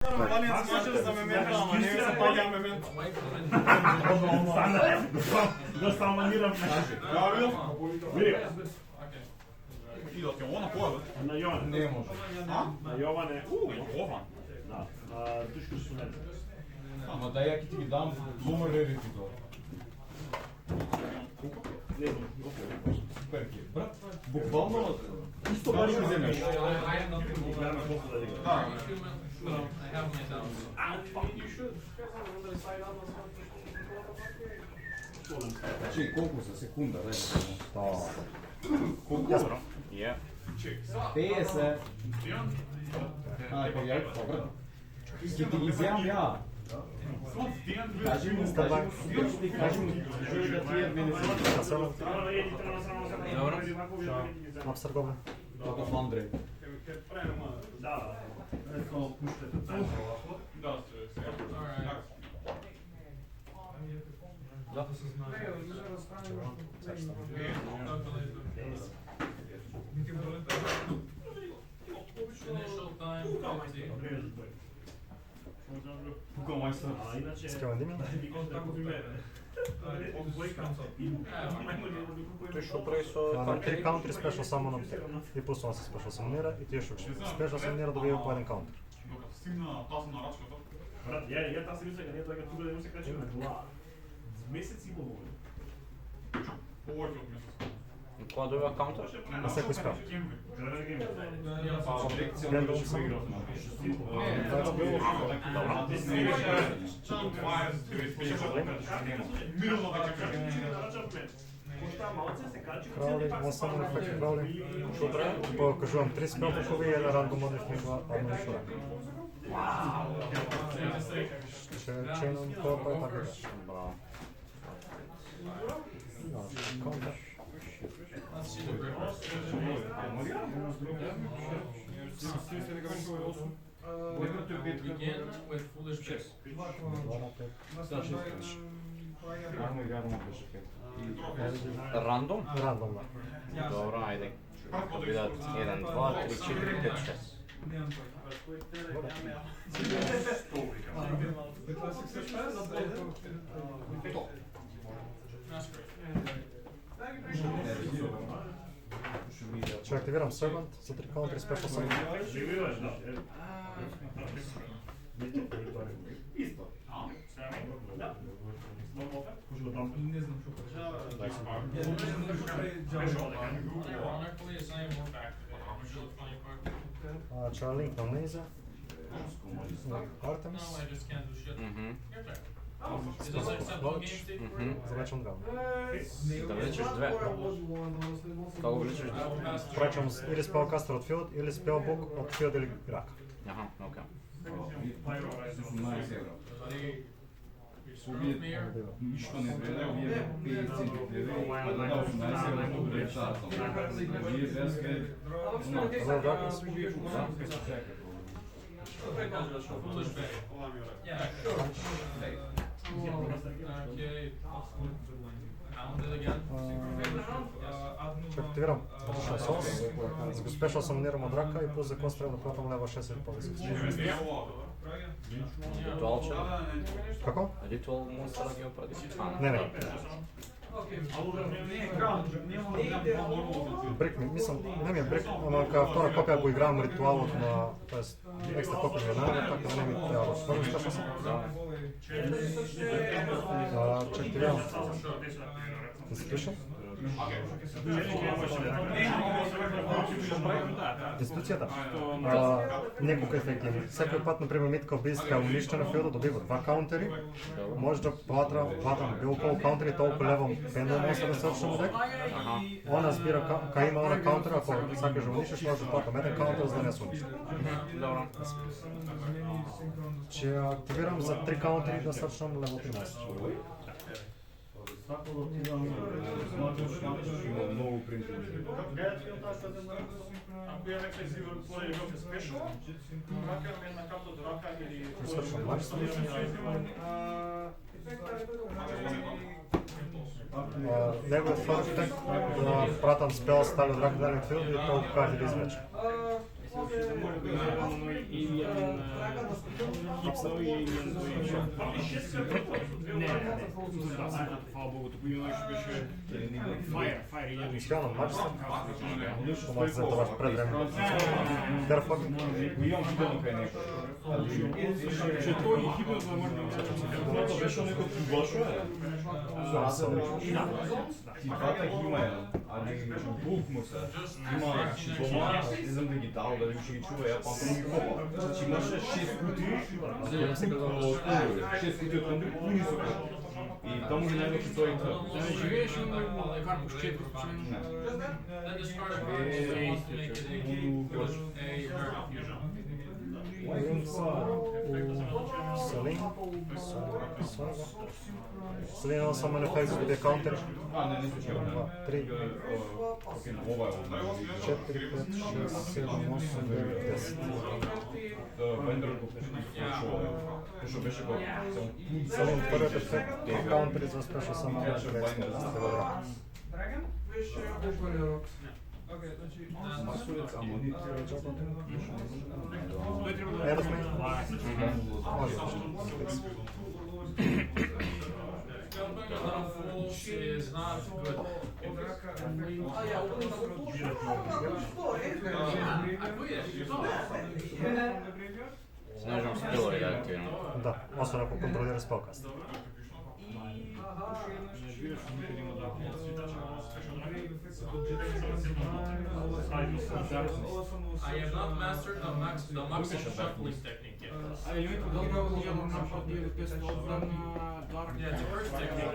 Ваня смачаш за мемента, ама не ми се паѓа мемент. Да се аманирам. Да, видов? Види. И да ти она појава. На Јован. Не може. На Јован е... Ова. Да. Тушко што не. Ама дај ја ќе ти ги дам номер рерити тоа. Не знам. Супер ке. Брат, буквално исто бари ми земеш. Гледаме после да Да. Значи, колку за секунда, дај. Колку? Јас брав. 50. Па ја, добре. Ќе ти ги земам ја. Кажи му, да ти е мене се. Абстрагово. Тоа е Андреј. Да. Ето пуштете тај. Да, се. Тука мајстор. Иначе... Скавандина? Тој што прави со На 3 каунтри спешал само на и пуснува се спешал самонира и тие што спешал самонира добива по еден каунтер. Докато стигна тасна на рачката. Брат, ја таа се мисля дека ние доаѓа тука да не се качиме на глава. Месец и половина. Повеќе од месец. кога добива каунтер? На секој спел. Краули, он само ефект краули. Покажувам 3 спел бокови и еден рандом од нив нива одно и шурак. Чейном тоа е така. Браво. Каунтер. Рандом? Рандом, да. Добро, ајде. Бидат 1, 2, 3, 4, 5, 6. Ще активирам Servant за 3 каунтри спешл съм. Исто. Да. Не знам што Чарлинг на Нейза. Артемис. Завлечам 2. Да влечеш 2. Како влечеш 2? Прачам или спелкастер од филд или спелбук од филд или рак. Аха, окей. Ништо не гледа, вие 50 центи гледа, да 18 евро го пречатам. Вие веске... За рак. Ще активирам Additional Souls, за го спешал самонирам од рака и плюс за кострел да платам лева 6 или по-висок. Ритуал че? Како? Ритуал монстра да ги опради? Не. Брик ми, мислам, не ми е брик, ама кај втора копија го игравам ритуалот на, тоест, екстра копија ми е најавно, така да не ми треба да свървам, спешал съм. Че активирам Institution. Институцијата. Неколку ефекти. Секој пат, например, митка убийства е уништена филда, добива 2 каунтери. Може да платам било колку каунтери, толку левом пендал монстра да свршам дек. Она збира кај има она каунтер, ако сакаш да уништиш, може да платам еден каунтер за да не се уништиш. Добро. Че активирам за 3 каунтери да свршам лево 3 монстра. Има многу принтери. Ако ја рекла изивар плоја игрок е спешал, рака ми една карта до рака или... Свршам лайф. Неговиот форфтек да пратам спел стави од рака даден филд и толку карти да извлечам. хипно и фала Богу, туку имаш беше Fire или Искрено, мачеста. Помојте за тоа пред време. Терфор. Имам хипно кај некој. че тој хипно за можда Тоа беше некој Кубашо е. Ти двата ги има еден, али бух му се. Има дома, не знам да ги дал, дали уште ги чува, ја памтам ги копа. Значи имаше 6 кутии, 6 кутии од кондри, пуни со коп. И таму ги најдохи тој и тоа. да не живееш у Карпуш 4 Не. Селин имал само ефект за каунтери. Не случајно. 3, Ова е од 4, 5, 6, 7, 8, 9, 10. Вендерот го пошо беше го Селин првиот ефект каунтери за спешно само на Масурец, ама ни треба чакам. Едно сме? Може. Is not good. Снежам спило и активно. Да, особено ако контролира спелкаст. I have not mastered the max shuffling technique yet. А елементот да ја напад ја тест одбрана Dark. Yeah, it's the first technique.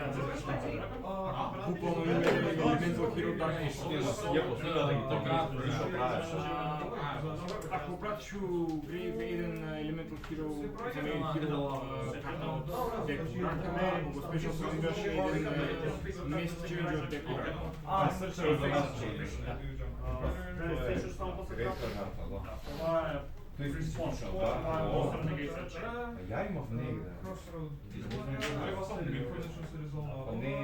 Буквално елемент во Hero Darkness. Ја последна да ги така што правиш. Ако пратиш у Grave еден елемент од Hero, за мен Hero карта од Deck Dark, го спешно позиваш еден Mist Change од Deck Dark. Срча за нас че. Тој е слушал, да. Ја имав негде. Не,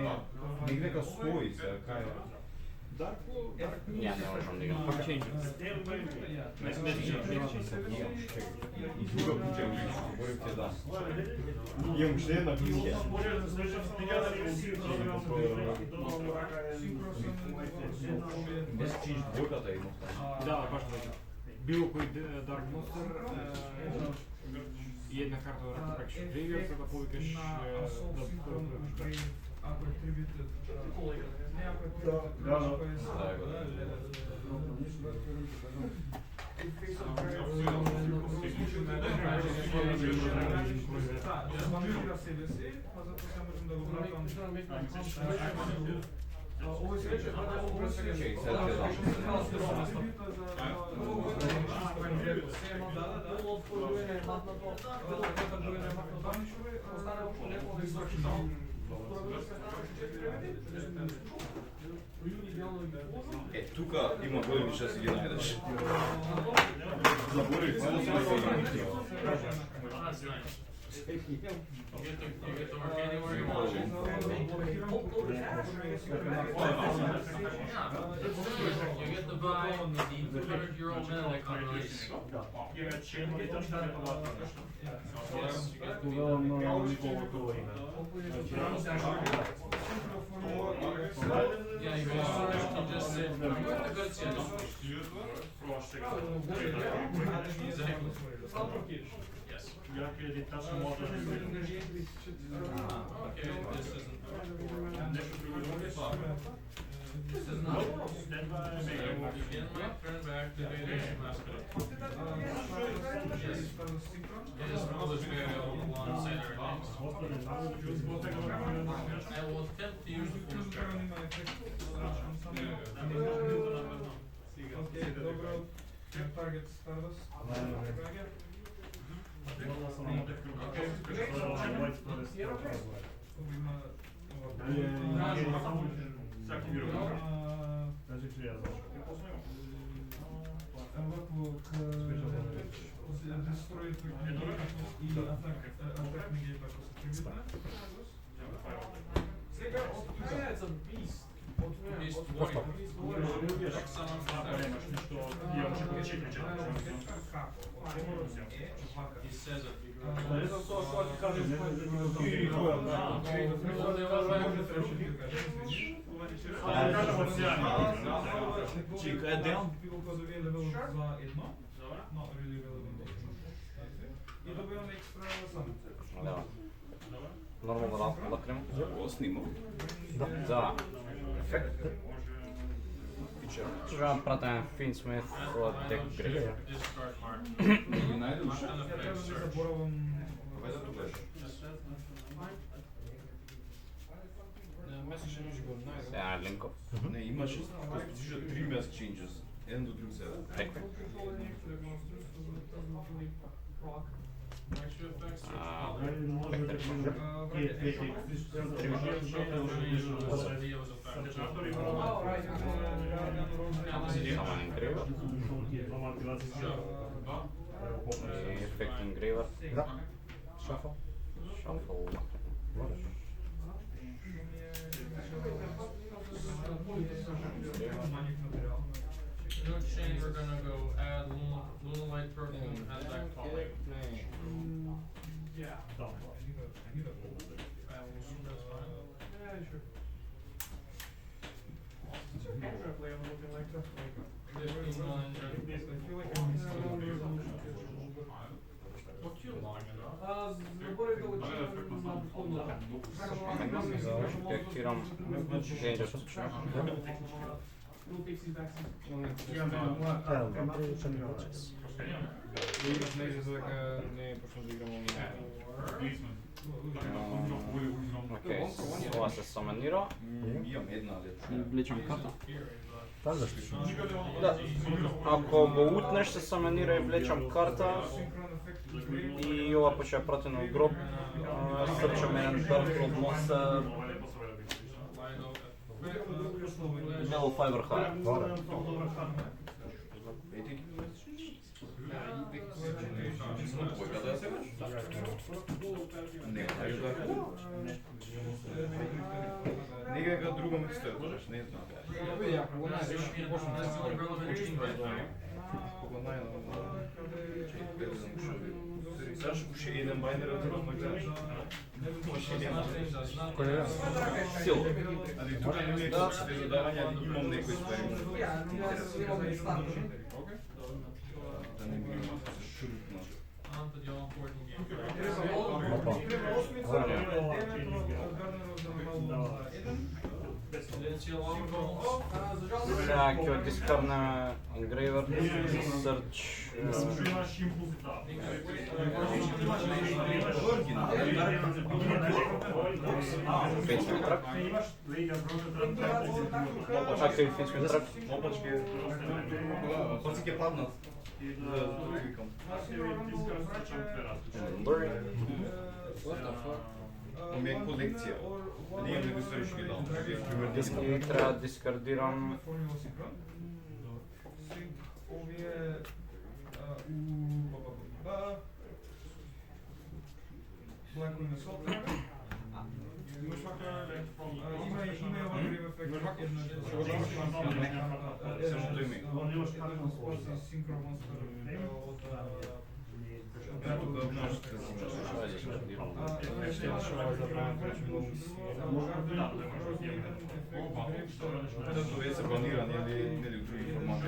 негде стои се, кај Ја не можам да играм. и друга куќа ми што говорим ќе да. Имам уште една куќа. Без чиж двојката имав. Да, баш така. Било кој Dark Monster и една карта од рата прекаш Graveyard, за да повикаш да Ако е трибютед, не ако е Спамира себе си, а затоа се можем да го вратам. Овој се рече, овој се рече. Е, тука има големи шанси ги најдеш. Заборив, само се да Oh, that's nice. You get to work anywhere you want. Yeah, you get to buy the 200-euro mana deck on release. Yes, you get Yeah, you can just say, you have the goods yet. Exactly. Yes. Okay, this isn't. This is not. So begin my turn by activating Masquerade. Yes. It is foolish way available on Sailor names. I will attempt to use the force card. Окей, добро. Target Stardust. Сега од East Просто. Warrior. Summon Ако немаш ништо, имаш како 4-4. He says it. Чика е дел. И добиваме екстра само. Да. Нормално да лакнем. Ovo snimam. За ефект. Треба да пратим Фин Смит од Дек Грей. Discard mark. И најдеш. And Ја effect кажам search. заборавам Кај да тугаш? Сега линков. Не, имаш ако спишеш 3 mask changes. Еден до друг сега. Текве. Extra effects search. Idea was a fact. Само енгрейвер. И ефект енгрейвер. Да. Шафъл. Шафъл. No chain, we're gonna go add Luna Light Perfume at that calling. Активирам Dangerous. Окей, ова се саманира. Имам една лет. Влечем карта. Така защо? Да. Ако го утнеш се саманира и влечам карта и ова почне прати на гроб. Срчам еден Dark Road Monster. Yellow Fiber Heart. Добре. Ети ги. Кој каде се? Не, знаеш да. Не дека друго место е, кажеш, не знам. Кога Знаеш, уште еден байнер од друго место. Кој е? Сил. Али тука не е точно задавање, али имам некој ствари. Да не би шурутно. On to the all important game. Опа. Didn't see a long goal. Сега ќе дискарнеме Engraver, Search, Имаш импулс, да. Фейсмент трак. Имаш Актив Фейсмент трак. Опачки. Паци ќе паднат. Викам. Blurry. Ми е колекција. Дали имам некој ствари што ги дам. И треба да дискардирам Тука можеш да тоа се планирани или други формати.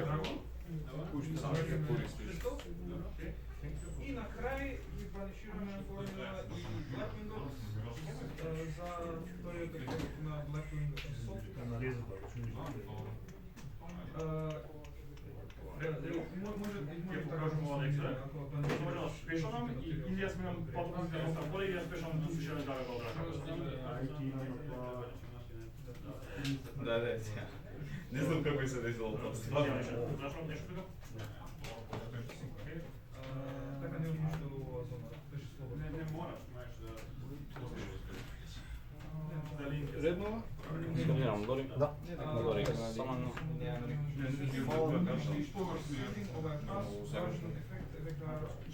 Уште само ќе користиш. И на крај ви банишираме формула и Blackwing за вториот ефект на Blackwing може да кажем ова екстра. Може да спешалам и ние сме потокам кај на поле и ја спешалам да сушеме да го одрака. Да, сега. Не знам како се desilo тоа. Стварно. Зашто нешто така? Така не ништо во зона. Беше слободно. Не мораш, знаеш да Редно? Сканирам дори. Да. Дори само Ова е пас, важен ефект, дека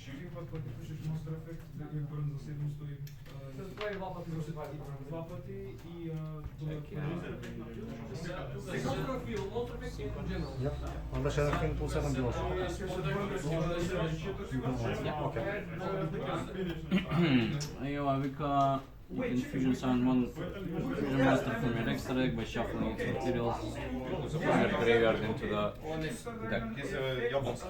един път пъти пишеш монстър ефект, да ги бърн за 700 Това е два пъти за два пъти и Јап. Он беше еден фин плюс 7 било. И ова вика you can fusion summon one fusion monster from your extra deck by shuffling its materials from your graveyard into the deck. Ти се јаболски.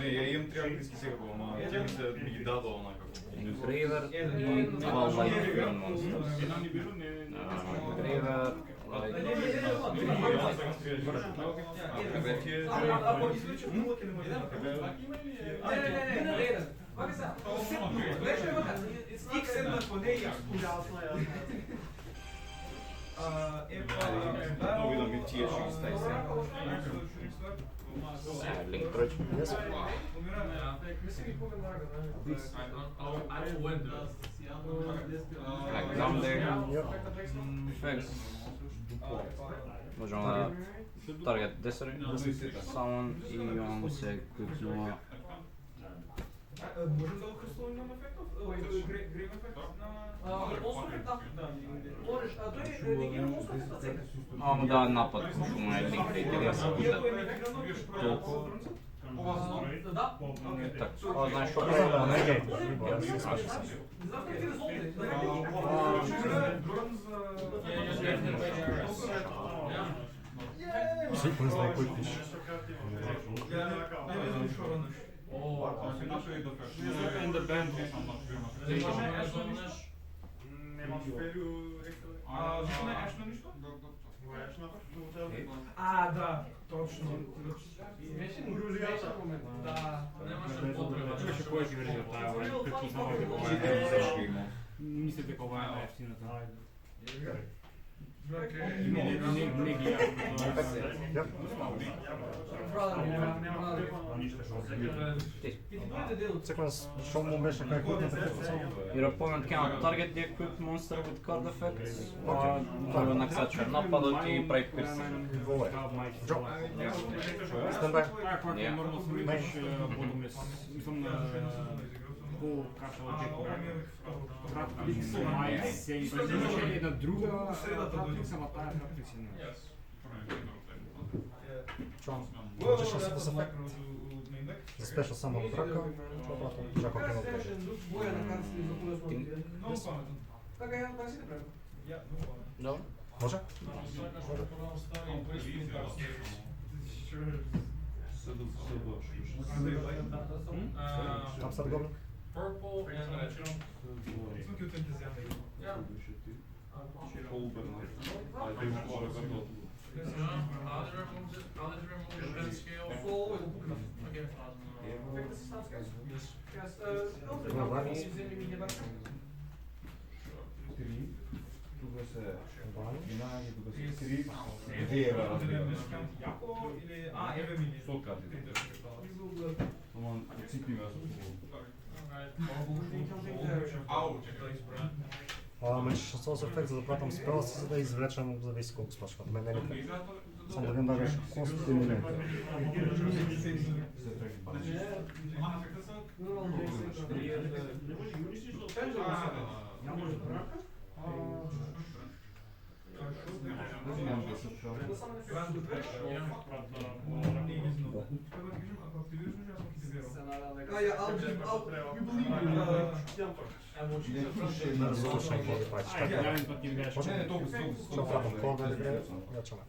Ја имам 3 англиски секако, ама тие ми се ми ги дадо онакако. Engraver и два light fusion monsters. Engraver, light Много да ми тие ще ги стави сега. link trade. Yes. Like down there. Јап. Effects. Можемо да target Desert, Summon и он му се кликнува. Можем да окръстуваме на ефектов? Грейв ефект на... Можеш, а той не ги монстър за цека. А му дава напад, што му е link trade или да се пута. Толку. Да. Так, а знаеш што Да, прави? не гей. Јас се слушам. Не знам какви резулти. Секој знае кој пише. In the band. Защо не Ашна нищо? А, да, точно. Да. Имаше повеќе верзија од таа, предпознавам дека ова Читам е. зашто има. Мислите дека ова е најефтината. Не, Не ги Јап. Секој што му беше кај кутната фокуса. Your opponent cannot target the equipped monster with card effects. Тоа на ксача нападот и прави пирсинг. Во е. Джо. Стенбај. Таа кога Yeah. нормално сме имаш бодомес, мислам на по карта од декора. Хратквица, мај, се имаше една друга хратквица, ама таа хратквица не. Чон. Можеш да се ефект. За спешал само од рака. Што пратам? Жако кино. Боја на карта си за кога сме. Много паметно. Така ја така си не правим. Ja, много паметно. Добро. Може? Там сад гоблин. Сме ки от ентезијам. Ovo je upukno. Efekte se stavska. Земли ми небарка. Тука се Бани. винаги, тука се 3, 2 евра. Јако или... А, еве ми. 100 карти. Ама ципиме Мечеш со ефект за да пратам спела си за да извлечам зависи колку спашка. Од мене не. Само да видам дали беше кост или не. На резолушен коди пач. Ајде, нареден пат им беше. Не, толку Што пратам кода или гре? Јачаме.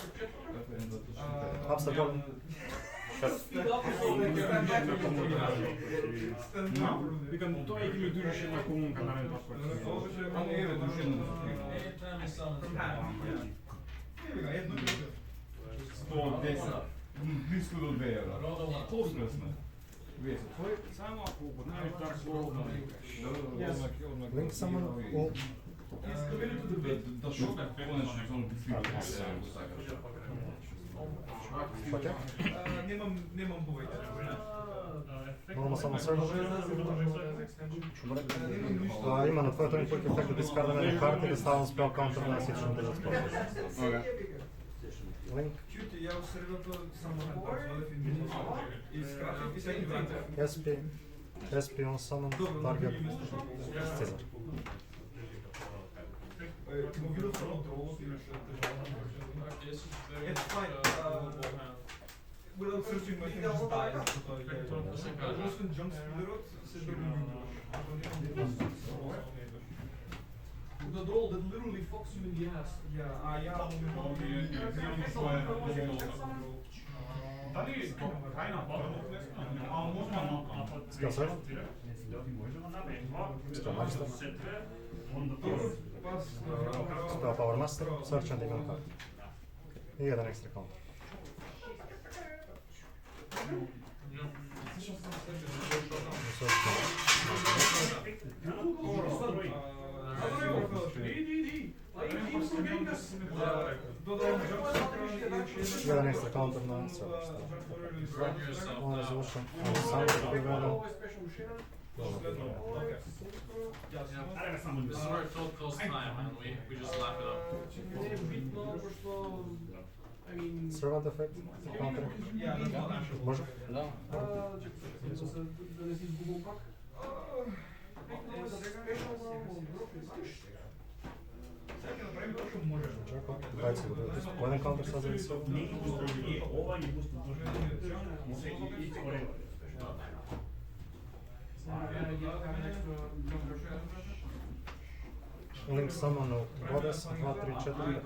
Апстар гоблин. Викам, тоа е ги дужеше на комунка нареден пат кој. А не, еве, души едно. 110. Близко до 2 евра. Посно сме. Вие се твој? Само ако знаеш Dark Линк само о Да шо конечно само да го сакаш. Фаќа. Немам повеќе. Нормално само сервер. Има на твојот тоник кој ефект да дискардаме на карти да ставам спел каунтер на сичен дежат спел. Линк. ја во средата само вадев и скратив и сега ги вратив. SP on summon target Caesar. Му видов само тролот и нешто This is It's fine. Without searching my thing just dies. Просто jump speederот се The droll that literally fucks you in the ass. Дали крајна можеме Skill search? Spell Power Master, search and event card. И еден екстра counter. Jedan ekstra counter na search. On resolution. On sound to be ready. This is where it felt close time, and we just lap it up. Servant effect. Counter. Може? Да. Чакам. 20 секунди. Еден counter са за се. Link summon of Goddess 2, 3, 4.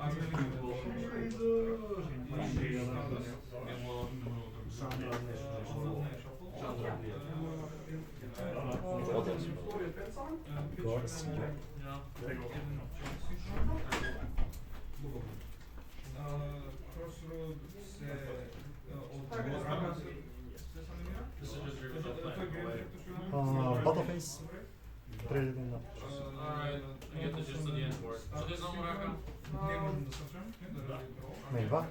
Goddess, Crossroad се This is just your Battleface. 3 на. Alright, I get the gist of the end for it. So there's no more outcome? не можам да сачам. Main 2.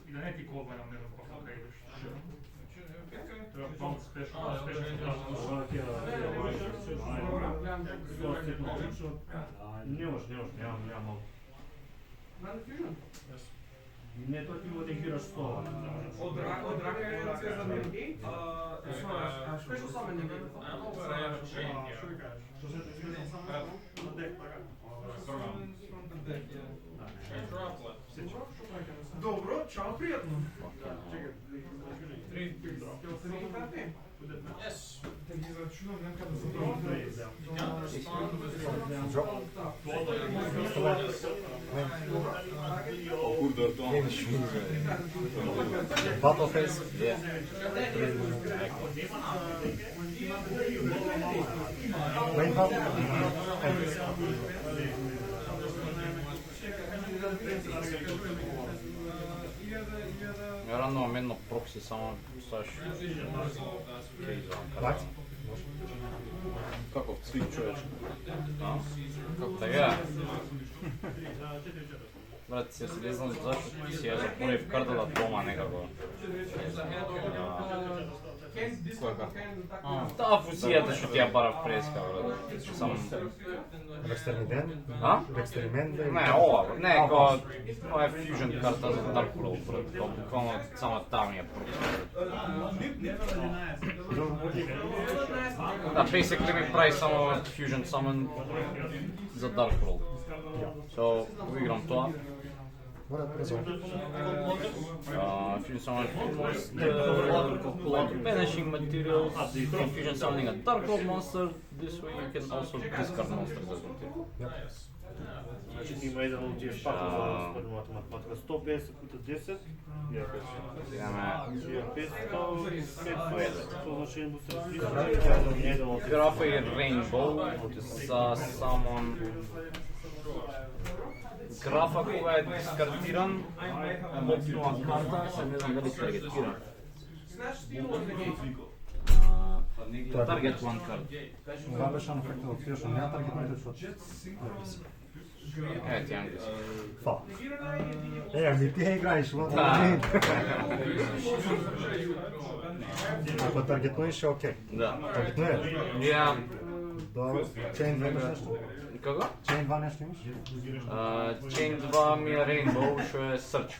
И да не ти колба нам не започна да идеш. Тоа памет спешно. Не може, нямам. Не тоа ти го дегираш тоа. Од рака е Цезар Нерги. Спешно само не види. I don't know what I have to change here. Што кажеш? Што се изгледа само на дек така? Change droplet. Добро, чао, пријатно. Yes. Да ги израчунам некаде за друго. Battleface. Main battle. Рано менно прокси само саш. Right. Каков цвик човече. Како така? Брат, си не знам зашто си ја запорив картата дома некако. Која карта? Таа фузијата што ти ја барав преска, брат. Сам... Exterminen. А? Exterminen. Не, ова, не, ова е фьюжн карта за Dark World, брат. Буквално само таа ми ја прокси. Да, basically ми прави само Fusion Summon за Dark World. So, го играм тоа. Море презон. Fusion Summon Banishing Materials, Fusion Summoning a Dark World monster. This way you can also discard monsters as well. Значи ти има еден од тие пак според мојата математика 150 пута 10. Имаме 500, тоа значи му се Графа и Rainbow за Summon. Графа кога е дискардиран, мокнува карта, се не знам дали се таргетира. Target one card. Това беше на ефекта от Фиошн, няма таргетните шот. Е, ти английски. Фа. Ами ти играеш, Да. Ако таргетнуеш е окей. Да. Таргетнуеш? Ja, Добре. Chain 2 имаш нещо? кого? Chain 2 нещо имаш? Chain 2 ми е Rainbow, што е Search.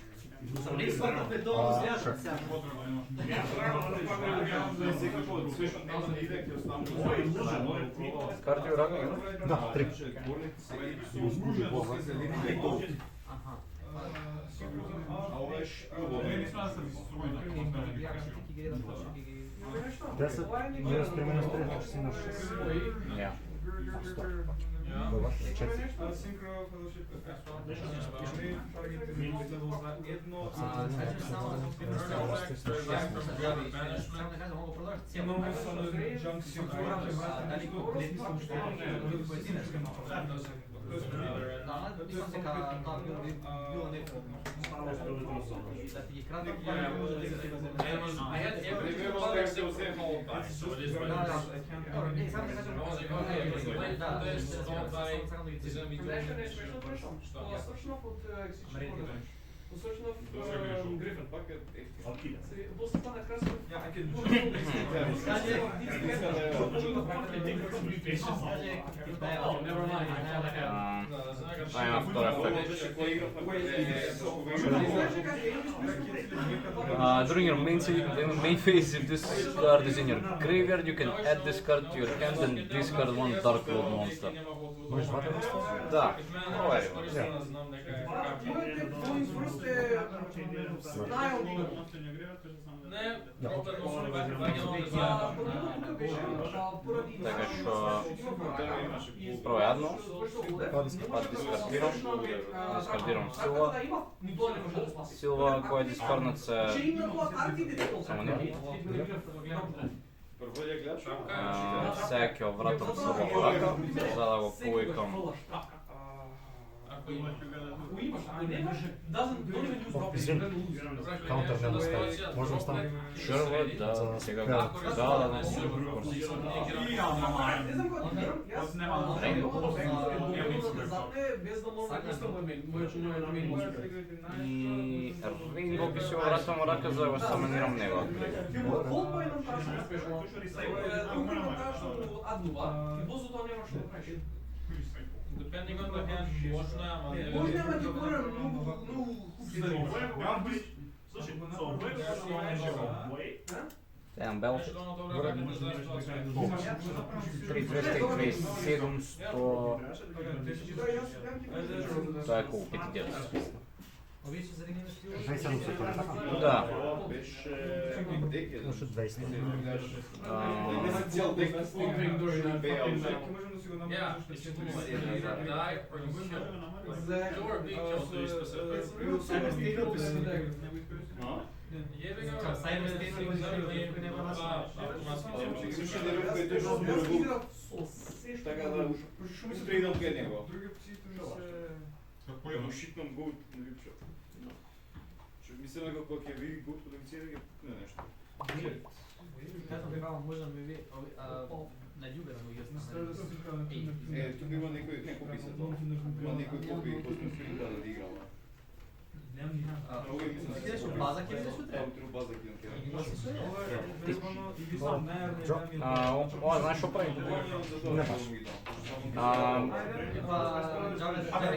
Карти у рага има? Да, 3. Десет минус 3 минус 3, значи си на 6. Ja. Добре, 4. Грифен. Това има втор ефект. During your main phase, if this card is in your graveyard, you can add this card to your hand and discard one Dark Lord monster. Можеш двата места? Да, проверим. Така што прво јадно, па дискардирам Силва која е дискарднат се само не. Сега ќе вратам Силва во рака, за да го повикам. Извини, каунтер не достави. Може да остане? Шерва, да, сега да, И Рейнбоу би се вратам во рака за да го саманирам него. Depending on the hand, можно, ама не. Еден бел. 3227, 100... Това е около 5 27 се това, така? Да. Може 20. Yeah, it's die or you kill. Or be killed to be specific. Така да трейдам кај него. Му шитнам го на липчо. Што мислам дека кога ќе види го потенцијал ќе пукне нешто. Можда ми ви на љубе да му ги оставам. Тук има некој писа тоа. Има некој копи кој сме фринта да играме. Идеш у база ќе видиш утре? Утре база ќе идам. Ова знаеш што прави? Не баш.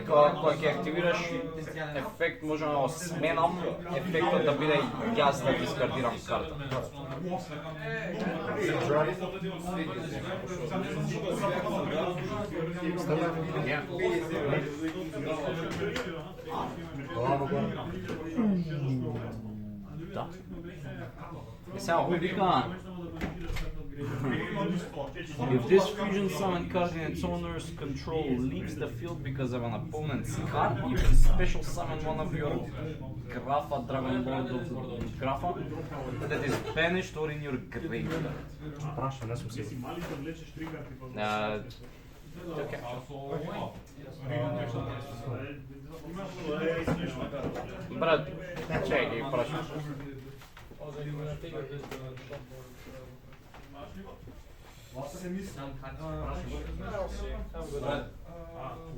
Кога ќе активираш ефект, можам да сменам ефектот да биде јас да дискардирам карта. Да. И сега овој вика If this fusion summon card in its owner's control leaves the field because of an opponent's card, you can special summon one of your Grapha, Dragon Lord of Grapha, that is banished or in your graveyard. Праша, не сум сигурен. Okay. Брат, чекай, прашам.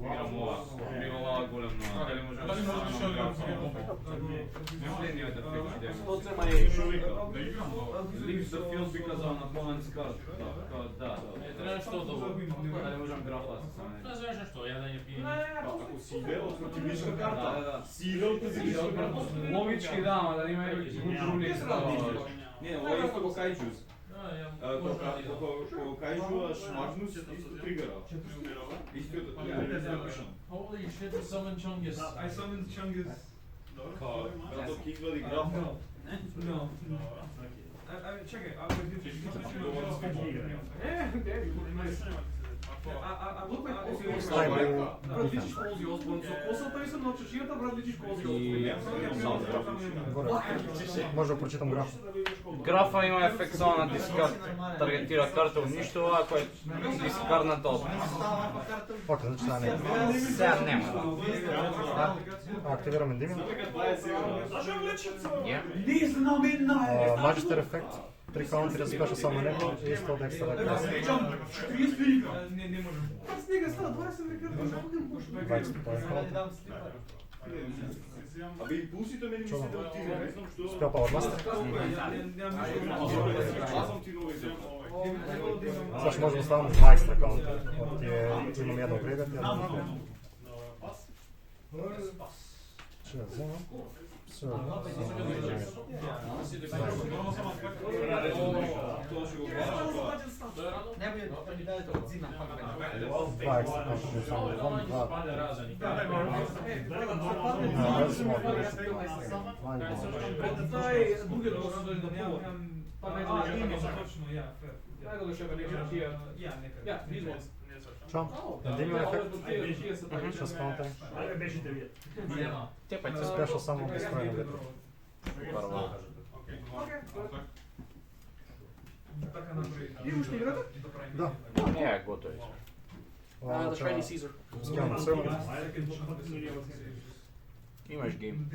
Играм ова. Играм ова голем на. Дали можам да станам графа? Следниот ефект идеја. Што зема е? Leaves the field because of an opponent's card. Да. Треба што добро. Дали можам графа да се стане? Не знаеш што, ја да ја пием. Ако си играл против вишка Да, карта, да. си играл против вишка карта. Логички да, ама да има други. Не, ова е исто го кајджус. Кога кајджуваш Магнус, исто тригера. Истиот запишам. Holy shit, the summon Chungus. I summoned Chungus. Зато ќе извади графа. No. Чекај, I will give you. Taj był Брат, личиш Кози Осборн со косата и со ночешијата, брат, личиш Кози И Осборн. gore. Може да прочитам граф. Графа има ефект само на дискард. Таргетира карта уништува, ако е дискардната од. Окей, значи сега не. Сега нема. Активираме Endymion. Ја. Magister ефект. 3 каунтери за спешал само него и 100 от екстра рекрес. Не можем. Снега става 20 рекорд. 20 по екстра. Абе и пулсите мене ми се да отиде, не знам што. Успел Powermaster. Аз сум ти нови земја. Сега ще може да оставам 2 екстра каунтери. От тие имам едно грейвет и едно напред. Ще я взема. Все. Два екстра каунтери само едно, два. Тоа е другиот го да допълва. Точно, ја, фер. Најго да шега нека тие. Ја, нека. Ја, излез. Čo? Endymion ефект. 6 каунтери. Тепајте. Спешал само безстројно ветро. Прво. Така направи. И уште играте? Да. Е, готови. Ова The ќе Shiny Caesar. скјам црво. Имаш гейм.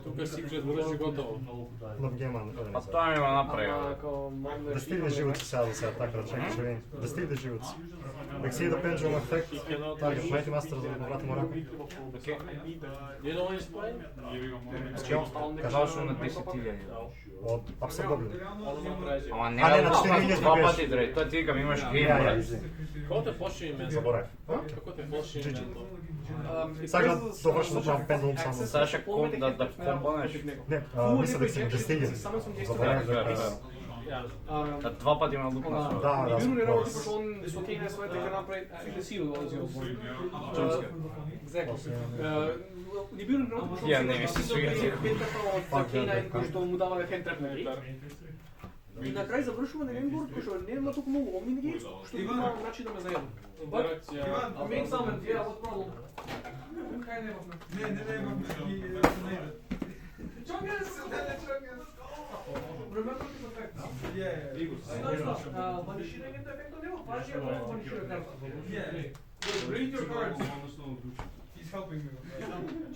Тука си крет врши готово. Нов гейма на Па тоа ми го направи. Да стигне живоци сега за сега, така да чекам ще видим. Да стигне живоци. Exceed the pendulum effect, target Mighty Master за да вратим рака. You know his play? Скјал? Кажал што на 10.000. Од Upside Goblin. Ама не А, не, на на 4.000 два беше. пати дре. Тоа ти викам имаш гейм, Ја, брат. извини. Како те почне име? Заборав. Како те почне име? Сега довршам да правам пендулум само. Сега ще да комбонеш. Не, мисля да стигне, да стигне. Заборав да прес. Да два пати ме лукна. Да, Бирно не работи, да. пошто он со окей на својата ќе направи фите сил од овој Осборн. Exactly. Не бирно не работи, пошто Ја не ми се свига. од K9 кој што му дава хентреп на три. И на крај завршува на Ленборд, кој што нема толку многу оминги, што има начин да ме заедно. Интеракција. I made summon, yeah, what problem? Не, Chungus! Remember this effect? Yeah. Баниширањето ефектот нема важија колку банишира карта. Yeah. Read your cards. He's helping me with that.